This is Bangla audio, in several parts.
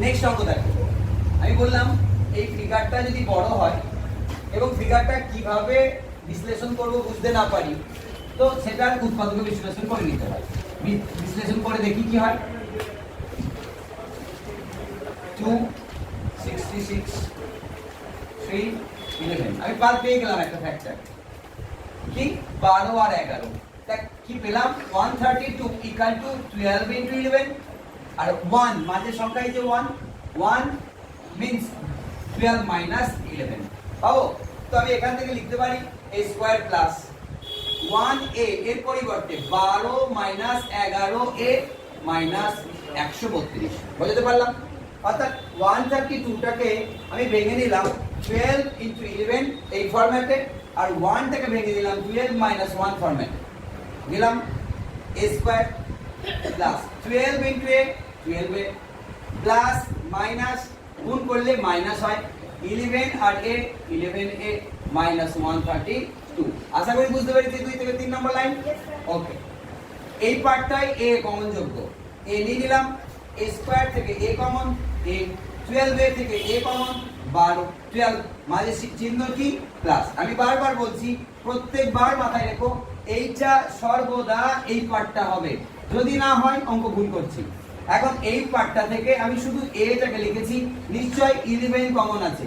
নেক্সট অঙ্ক দেখো, আমি বললাম এই ফিগারটা যদি বড় হয় এবং ফিগারটা কিভাবে বিশ্লেষণ করব বুঝতে না পারি, তো সেটার উৎপাদকে বিশ্লেষণ করে নিতে হয়। বিশ্লেষণ করে দেখি কি হয়। 2 66 3 11, আমি বাদ পেয়ে গেলাম একটা ফ্যাক্টর কি 12 আর 11, দেখ কি পেলাম 132 ইকুয়াল টু 12 ইনটু 11 আর 1 মাঝের সংখ্যা এই যে 1 1 মিন্স 12 মাইনাস 11 পাবো। তো আমি এখান থেকে লিখতে পারি a স্কয়ার প্লাস 1a এর পরিবর্তে 12 মাইনাস 11a মাইনাস 132 বুঝতে পারলাম। অর্থাৎ 132 টাকে আমি ভেঙে নিলাম 12 ইনটু 11 এই ফরম্যাটে, আর 1 টাকে ভেঙে দিলাম 12 মাইনাস 1 ফরম্যাটে, দিলাম a square plus 12 into a 12a plus minus গুণ করলে মাইনাস হয় 11 আর a 11a মাইনাস 132। আশা করি বুঝতে পেরেছি 2 থেকে 3 নম্বর লাইন। ওকে, এই পার্টটাই a কমন যোগ্য, a নিয়ে নিলাম, a স্কয়ার থেকে a কমন, a 12a থেকে a কমন, 12 12 মাঝে চিহ্ন কি প্লাস। আমি বারবার বলছি প্রত্যেকবার মাথায় রেখো এইটা সর্বদা এই পার্টটা হবে, যদি না হয় অঙ্ক ভুল করছি। এখন এই পার্টটা থেকে আমি শুধু এটাকে লিখেছি, নিশ্চয় 11 কমন আছে,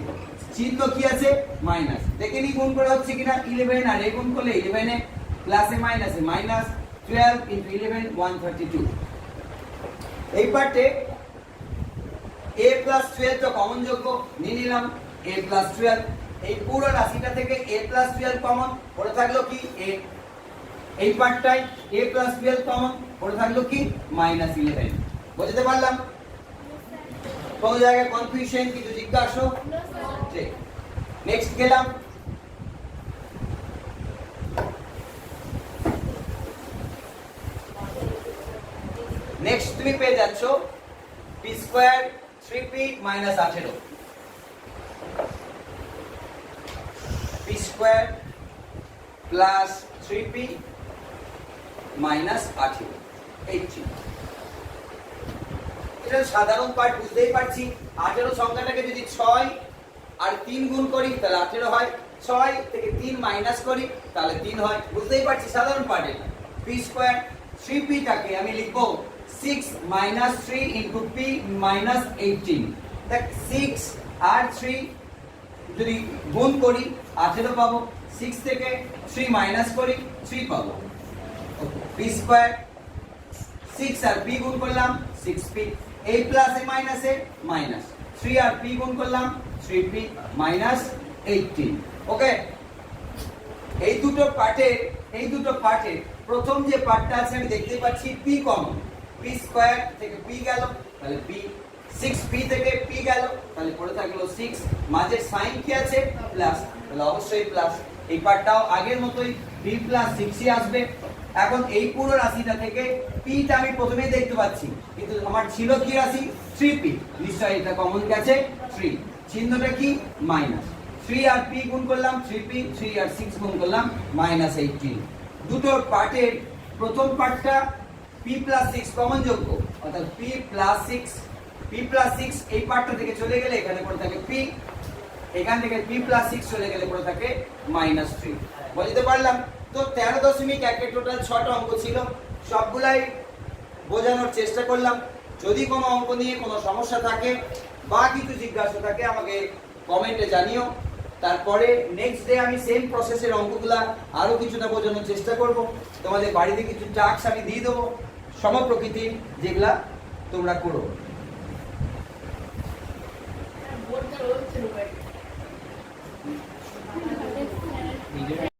চিহ্ন কি আছে মাইনাস, দেখে নি গুণ করে হচ্ছে কিনা 11 আর a গুণ করলে 11 এ প্লাসে মাইনাসে মাইনাস 12 ইনটু 11 132। এই পার্টে a প্লাস 12 তো কমন যোগ্য, নিয়ে নিলাম a প্লাস 12, এই পুরো রাশিটা থেকে a প্লাস 12 কমন, পড়ে থাকলো কি a, এই পার্টটায় a প্লাস 12 কমন, পড়ে থাকলো কি মাইনাস 11। বুঝতে পারলাম? কোন জায়গায় কনফিউশন কিছু জিজ্ঞাসা? ঠিক, নেক্সট গেলাম। নেক্সট তুমি পেয়ে যাচ্ছ p square 3p minus 18, p square plus 3p minus 18 18। এটা সাধারণ পার্ট, বুঝতেই পারছি। 18 সংখ্যাটাকে যদি 6 আর 3 গুণ করি তাহলে 18 হয়, 6 থেকে 3 মাইনাস করি তাহলে 3 হয়, বুঝতেই পারছি সাধারণ পার্ট এটা। p স্কয়ার 3p টাকে আমি লিখব 6 মাইনাস 3 ইনটু p মাইনাস 18। দেখ 6 আর 3 যদি গুণ করি 18 পাবো, 6 থেকে 3 মাইনাস করি 3 পাবো। p স্কয়ার 6 আর p গুণ করলাম 6p, এই প্লাসে মাইনাসে মাইনাস 3 আর p গুণ করলাম 3p মাইনাস 18। ওকে, এই দুটো পার্টে প্রথম যে পার্টটা আছে আমি দেখতে পাচ্ছি p কমন, p স্কয়ার থেকে p গেল তাহলে p, 6p থেকে p গেল তাহলে পড়ে থাকলো 6, মাঝের সাইন কি আছে প্লাস, তাহলে অবশ্যই প্লাস। এই পার্টটাও আগের মতোই p প্লাস 6ই আসবে। এখন এই পুরো রাশিটা থেকে p টা আমি প্রথমেই দেখতে পাচ্ছি, কিন্তু আমার ছিল কি রাশি 3p, নিশ্চয়ই এটা কমন গেছে 3, চিহ্নটা কি মাইনাস, 3 আর p গুণ করলাম 3p, 3 আর 6 গুণ করলাম মাইনাস 18। দুটো পার্টের প্রথম পার্টটা p প্লাস 6 কমন যোগ্য, অর্থাৎ p প্লাস 6 এই পার্টটা থেকে চলে গেলে এখানে পড়ে থাকে p, এখান থেকে p প্লাস 6 চলে গেলে পড়ে থাকে মাইনাস 3। বুঝতে পারলাম? তো 13.1 টোটাল 6টা অঙ্ক ছিল, সবগুলাই বোঝানোর চেষ্টা করলাম। যদি কোনো অঙ্ক নিয়ে কোনো সমস্যা থাকে বা কিছু জিজ্ঞাসা থাকে আমাকে কমেন্টে জানিও, তারপরে নেক্সট ডে আমি সেম প্রসেসের অঙ্কগুলা আরো কিছুটা বোঝানোর চেষ্টা করব। তোমাদের বাড়িতে কিছু টাস্ক আমি দিয়ে দেবো সমপ্রকৃতির, যেগুলা তোমরা করো।